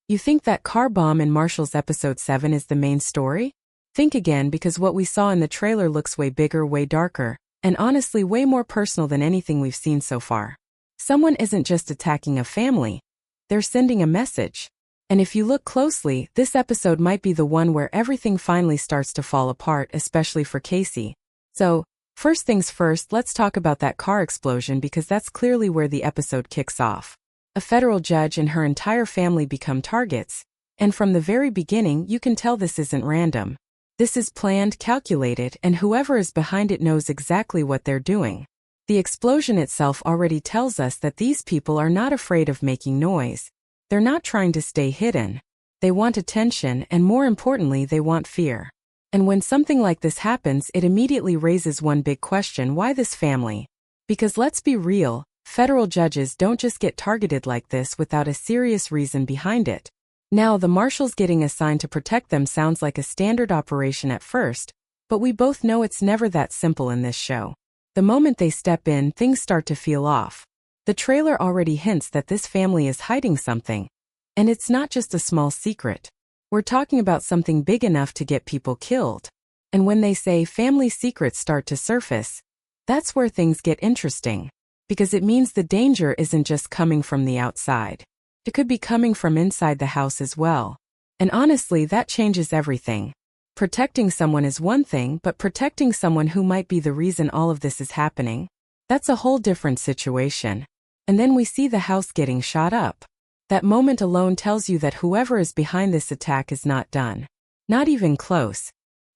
You think that car bomb in Marshals episode 7 is the main story? Think again, because what we saw in the trailer looks way bigger, way darker, and honestly way more personal than anything we've seen so far. Someone isn't just attacking a family. They're sending a message. And if you look closely, this episode might be the one where everything finally starts to fall apart, especially for Casey. So, first things first, let's talk about that car explosion, because that's clearly where the episode kicks off. A federal judge and her entire family become targets, and from the very beginning you can tell this isn't random. This is planned, calculated, and whoever is behind it knows exactly what they're doing. The explosion itself already tells us that these people are not afraid of making noise. They're not trying to stay hidden. They want attention, and more importantly, they want fear. And when something like this happens, it immediately raises one big question: why this family? Because let's be real, federal judges don't just get targeted like this without a serious reason behind it. Now, the marshals getting assigned to protect them sounds like a standard operation at first, but we both know it's never that simple in this show. The moment they step in, things start to feel off. The trailer already hints that this family is hiding something. And it's not just a small secret. We're talking about something big enough to get people killed. And when they say family secrets start to surface, that's where things get interesting. Because it means the danger isn't just coming from the outside. It could be coming from inside the house as well. And honestly, that changes everything. Protecting someone is one thing, but protecting someone who might be the reason all of this is happening, that's a whole different situation. And then we see the house getting shot up. That moment alone tells you that whoever is behind this attack is not done. Not even close.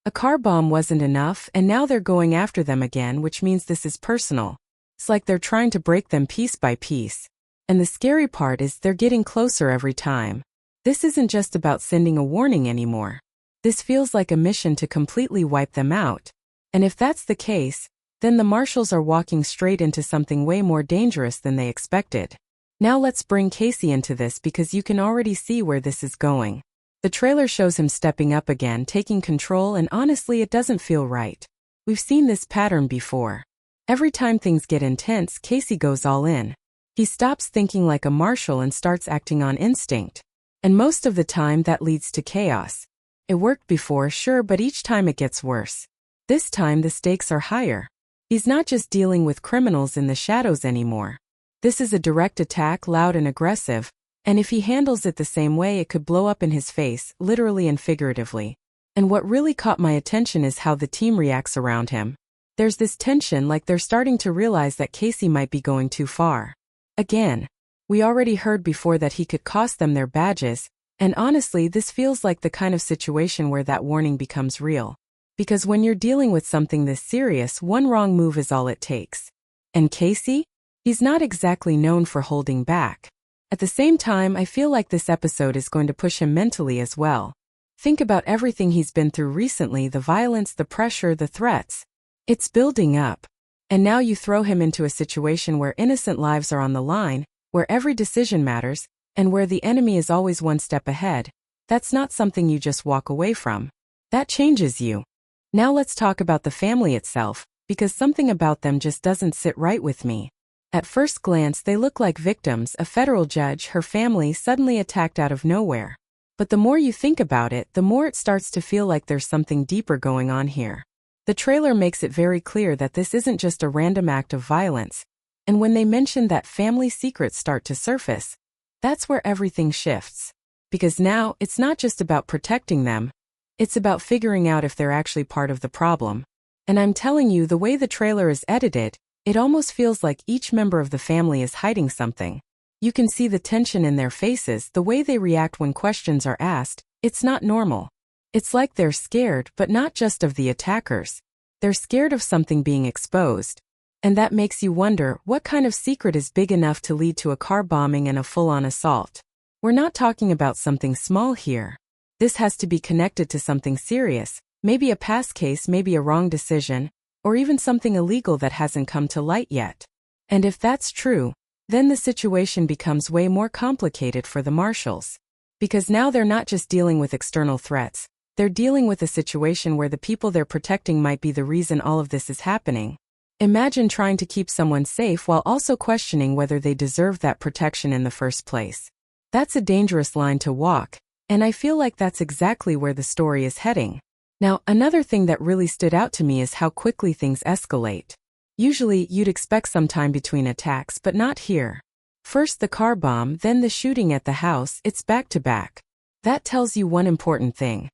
A car bomb wasn't enough, and now they're going after them again, which means this is personal. It's like they're trying to break them piece by piece. And the scary part is they're getting closer every time. This isn't just about sending a warning anymore. This feels like a mission to completely wipe them out. And if that's the case, then the marshals are walking straight into something way more dangerous than they expected. Now let's bring Casey into this, because you can already see where this is going. The trailer shows him stepping up again, taking control, and honestly it doesn't feel right. We've seen this pattern before. Every time things get intense, Casey goes all in. He stops thinking like a marshal and starts acting on instinct. And most of the time that leads to chaos. It worked before, sure, but each time it gets worse. This time the stakes are higher. He's not just dealing with criminals in the shadows anymore. This is a direct attack, loud and aggressive, and if he handles it the same way, it could blow up in his face, literally and figuratively. And what really caught my attention is how the team reacts around him. There's this tension, like they're starting to realize that Casey might be going too far. Again, we already heard before that he could cost them their badges, and honestly, this feels like the kind of situation where that warning becomes real. Because when you're dealing with something this serious, one wrong move is all it takes. And Casey? He's not exactly known for holding back. At the same time, I feel like this episode is going to push him mentally as well. Think about everything he's been through recently, the violence, the pressure, the threats. It's building up. And now you throw him into a situation where innocent lives are on the line, where every decision matters, and where the enemy is always one step ahead. That's not something you just walk away from. That changes you. Now let's talk about the family itself, because something about them just doesn't sit right with me. At first glance, they look like victims, a federal judge, her family suddenly attacked out of nowhere. But the more you think about it, the more it starts to feel like there's something deeper going on here. The trailer makes it very clear that this isn't just a random act of violence. And when they mention that family secrets start to surface, that's where everything shifts. Because now, it's not just about protecting them. It's about figuring out if they're actually part of the problem. And I'm telling you, the way the trailer is edited, it almost feels like each member of the family is hiding something. You can see the tension in their faces, the way they react when questions are asked. It's not normal. It's like they're scared, but not just of the attackers. They're scared of something being exposed. And that makes you wonder, what kind of secret is big enough to lead to a car bombing and a full-on assault? We're not talking about something small here. This has to be connected to something serious, maybe a past case, maybe a wrong decision, or even something illegal that hasn't come to light yet. And if that's true, then the situation becomes way more complicated for the marshals. Because now they're not just dealing with external threats, they're dealing with a situation where the people they're protecting might be the reason all of this is happening. Imagine trying to keep someone safe while also questioning whether they deserve that protection in the first place. That's a dangerous line to walk, and I feel like that's exactly where the story is heading. Now, another thing that really stood out to me is how quickly things escalate. Usually, you'd expect some time between attacks, but not here. First the car bomb, then the shooting at the house, it's back to back. That tells you one important thing.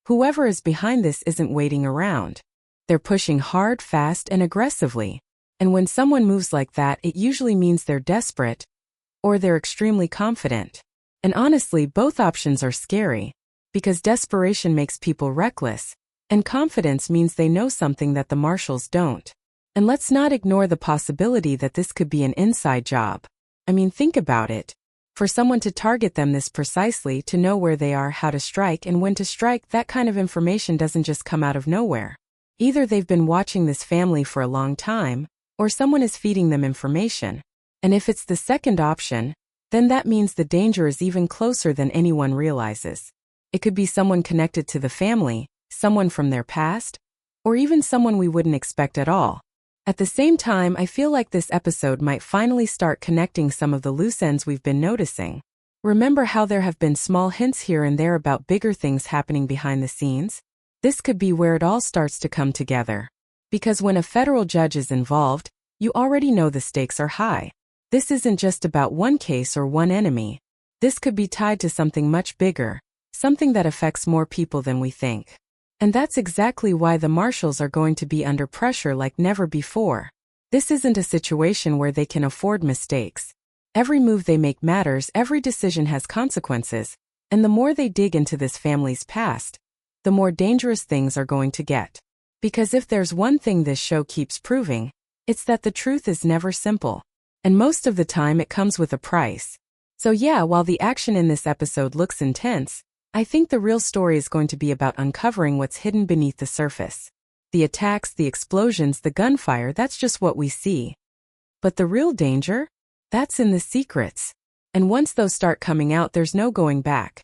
Whoever is behind this isn't waiting around. They're pushing hard, fast, and aggressively. And when someone moves like that, it usually means they're desperate, or they're extremely confident. And honestly, both options are scary, because desperation makes people reckless, and confidence means they know something that the marshals don't. And let's not ignore the possibility that this could be an inside job. I mean, think about it. For someone to target them this precisely, to know where they are, how to strike, and when to strike, that kind of information doesn't just come out of nowhere. Either they've been watching this family for a long time, or someone is feeding them information. And if it's the second option, then that means the danger is even closer than anyone realizes. It could be someone connected to the family, someone from their past, or even someone we wouldn't expect at all. At the same time, I feel like this episode might finally start connecting some of the loose ends we've been noticing. Remember how there have been small hints here and there about bigger things happening behind the scenes? This could be where it all starts to come together. Because when a federal judge is involved, you already know the stakes are high. This isn't just about one case or one enemy. This could be tied to something much bigger, something that affects more people than we think. And that's exactly why the marshals are going to be under pressure like never before. This isn't a situation where they can afford mistakes. Every move they make matters, every decision has consequences, and the more they dig into this family's past, the more dangerous things are going to get. Because if there's one thing this show keeps proving, it's that the truth is never simple. And most of the time it comes with a price. So yeah, while the action in this episode looks intense, I think the real story is going to be about uncovering what's hidden beneath the surface. The attacks, the explosions, the gunfire, that's just what we see. But the real danger? That's in the secrets. And once those start coming out, there's no going back.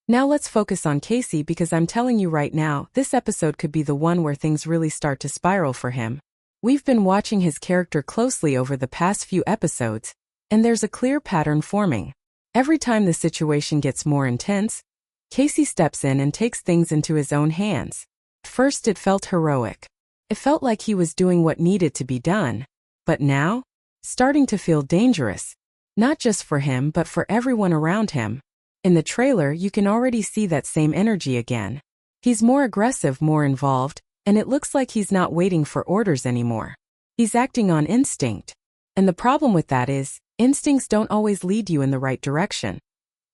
Now let's focus on Casey, because I'm telling you right now, this episode could be the one where things really start to spiral for him. We've been watching his character closely over the past few episodes, and there's a clear pattern forming. Every time the situation gets more intense, Casey steps in and takes things into his own hands. At first it felt heroic. It felt like he was doing what needed to be done. But now, starting to feel dangerous. Not just for him but for everyone around him. In the trailer you can already see that same energy again. He's more aggressive, more involved, and it looks like he's not waiting for orders anymore. He's acting on instinct. And the problem with that is, instincts don't always lead you in the right direction.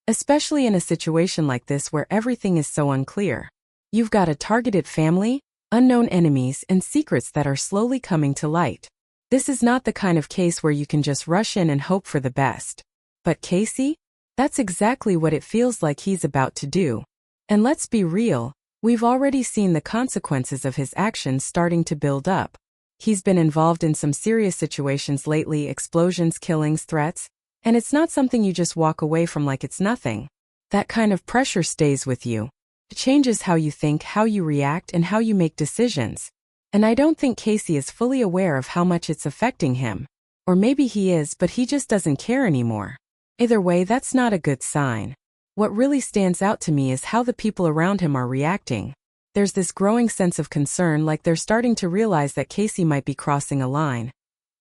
Especially in a situation like this where everything is so unclear. You've got a targeted family, unknown enemies, and secrets that are slowly coming to light. This is not the kind of case where you can just rush in and hope for the best. But Casey? That's exactly what it feels like he's about to do. And let's be real, we've already seen the consequences of his actions starting to build up. He's been involved in some serious situations lately, explosions, killings, threats. And it's not something you just walk away from like it's nothing. That kind of pressure stays with you. It changes how you think, how you react, and how you make decisions. And I don't think Casey is fully aware of how much it's affecting him. Or maybe he is, but he just doesn't care anymore. Either way, that's not a good sign. What really stands out to me is how the people around him are reacting. There's this growing sense of concern, like they're starting to realize that Casey might be crossing a line.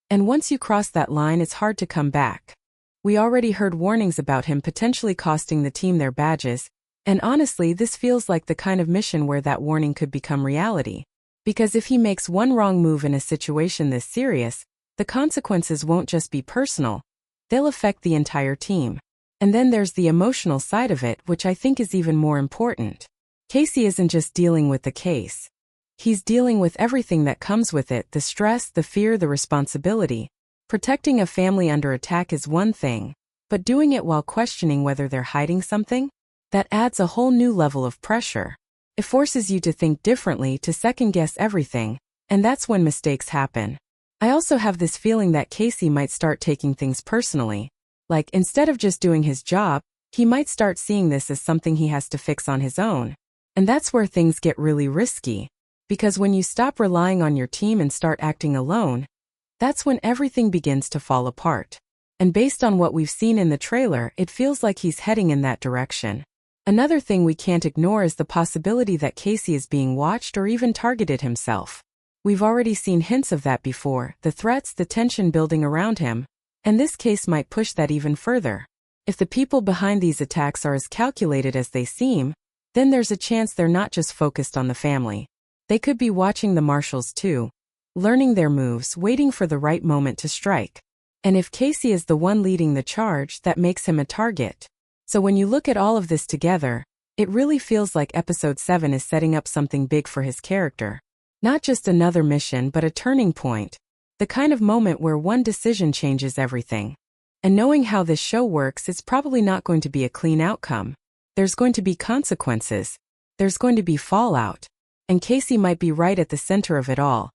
And once you cross that line, it's hard to come back. We already heard warnings about him potentially costing the team their badges, and honestly, this feels like the kind of mission where that warning could become reality. Because if he makes one wrong move in a situation this serious, the consequences won't just be personal, they'll affect the entire team. And then there's the emotional side of it, which I think is even more important. Casey isn't just dealing with the case. He's dealing with everything that comes with it, the stress, the fear, the responsibility. Protecting a family under attack is one thing, but doing it while questioning whether they're hiding something? That adds a whole new level of pressure. It forces you to think differently, to second-guess everything, and that's when mistakes happen. I also have this feeling that Casey might start taking things personally. Like, instead of just doing his job, he might start seeing this as something he has to fix on his own. And that's where things get really risky. Because when you stop relying on your team and start acting alone, that's when everything begins to fall apart. And based on what we've seen in the trailer, it feels like he's heading in that direction. Another thing we can't ignore is the possibility that Casey is being watched or even targeted himself. We've already seen hints of that before, the threats, the tension building around him, and this case might push that even further. If the people behind these attacks are as calculated as they seem, then there's a chance they're not just focused on the family. They could be watching the Marshals too, learning their moves, waiting for the right moment to strike. And if Casey is the one leading the charge, that makes him a target. So when you look at all of this together, it really feels like Episode 7 is setting up something big for his character. Not just another mission, but a turning point. The kind of moment where one decision changes everything. And knowing how this show works, it's probably not going to be a clean outcome. There's going to be consequences. There's going to be fallout. And Casey might be right at the center of it all.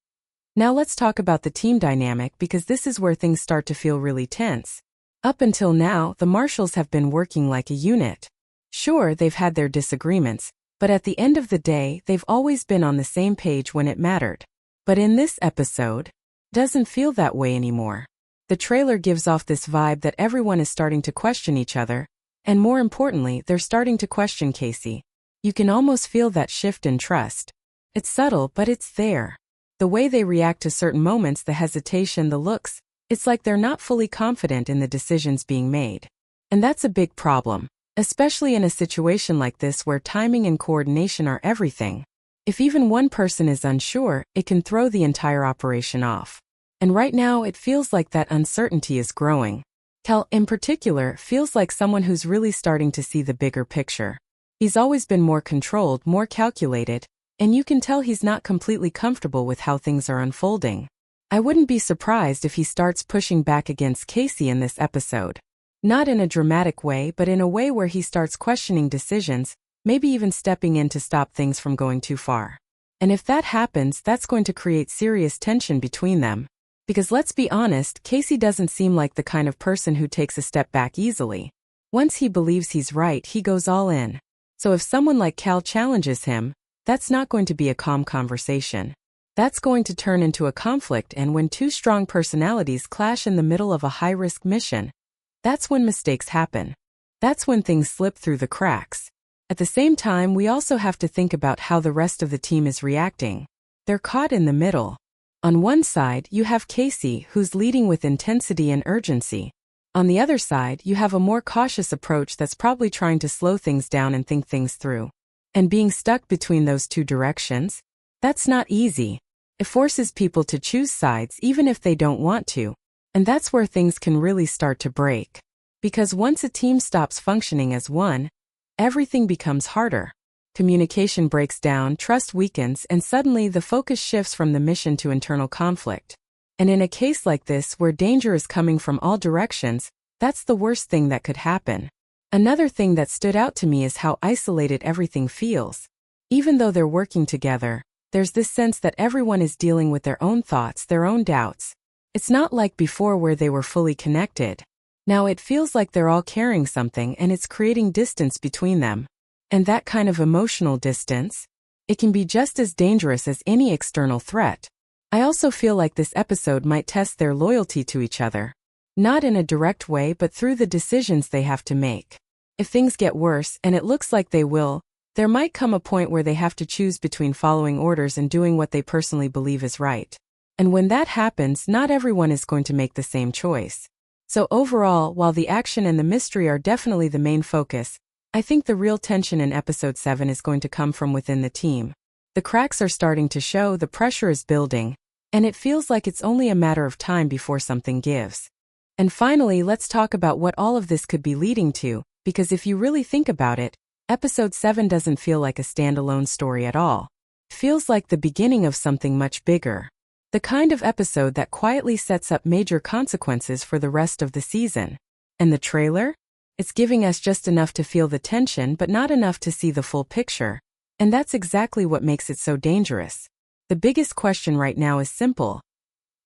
Now let's talk about the team dynamic, because this is where things start to feel really tense. Up until now, the Marshals have been working like a unit. Sure, they've had their disagreements, but at the end of the day, they've always been on the same page when it mattered. But in this episode, doesn't feel that way anymore. The trailer gives off this vibe that everyone is starting to question each other, and more importantly, they're starting to question Casey. You can almost feel that shift in trust. It's subtle, but it's there. The way they react to certain moments, the hesitation, the looks, it's like they're not fully confident in the decisions being made. And that's a big problem, especially in a situation like this where timing and coordination are everything. If even one person is unsure, it can throw the entire operation off. And right now, it feels like that uncertainty is growing. Cal, in particular, feels like someone who's really starting to see the bigger picture. He's always been more controlled, more calculated, and you can tell he's not completely comfortable with how things are unfolding. I wouldn't be surprised if he starts pushing back against Casey in this episode. Not in a dramatic way, but in a way where he starts questioning decisions, maybe even stepping in to stop things from going too far. And if that happens, that's going to create serious tension between them. Because let's be honest, Casey doesn't seem like the kind of person who takes a step back easily. Once he believes he's right, he goes all in. So if someone like Cal challenges him, that's not going to be a calm conversation. That's going to turn into a conflict, and when two strong personalities clash in the middle of a high-risk mission, that's when mistakes happen. That's when things slip through the cracks. At the same time, we also have to think about how the rest of the team is reacting. They're caught in the middle. On one side, you have Casey, who's leading with intensity and urgency. On the other side, you have a more cautious approach that's probably trying to slow things down and think things through. And being stuck between those two directions, that's not easy. It forces people to choose sides even if they don't want to. And that's where things can really start to break. Because once a team stops functioning as one, everything becomes harder. Communication breaks down, trust weakens, and suddenly the focus shifts from the mission to internal conflict. And in a case like this, where danger is coming from all directions, that's the worst thing that could happen. Another thing that stood out to me is how isolated everything feels. Even though they're working together, there's this sense that everyone is dealing with their own thoughts, their own doubts. It's not like before where they were fully connected. Now it feels like they're all carrying something, and it's creating distance between them. And that kind of emotional distance, it can be just as dangerous as any external threat. I also feel like this episode might test their loyalty to each other. Not in a direct way, but through the decisions they have to make. If things get worse, and it looks like they will, there might come a point where they have to choose between following orders and doing what they personally believe is right. And when that happens, not everyone is going to make the same choice. So overall, while the action and the mystery are definitely the main focus, I think the real tension in Episode 7 is going to come from within the team. The cracks are starting to show, the pressure is building, and it feels like it's only a matter of time before something gives. And finally, let's talk about what all of this could be leading to, because if you really think about it, Episode 7 doesn't feel like a standalone story at all. It feels like the beginning of something much bigger. The kind of episode that quietly sets up major consequences for the rest of the season. And the trailer? It's giving us just enough to feel the tension, but not enough to see the full picture. And that's exactly what makes it so dangerous. The biggest question right now is simple.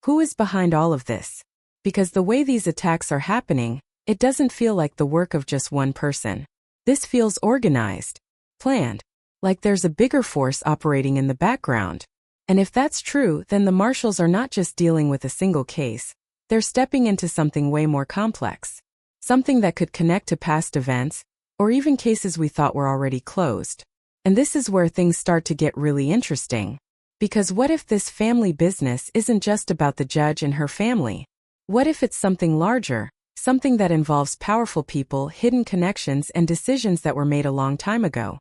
Who is behind all of this? Because the way these attacks are happening, it doesn't feel like the work of just one person. This feels organized, planned, like there's a bigger force operating in the background. And if that's true, then the Marshals are not just dealing with a single case. They're stepping into something way more complex. Something that could connect to past events, or even cases we thought were already closed. And this is where things start to get really interesting. Because what if this family business isn't just about the judge and her family? What if it's something larger, something that involves powerful people, hidden connections, and decisions that were made a long time ago?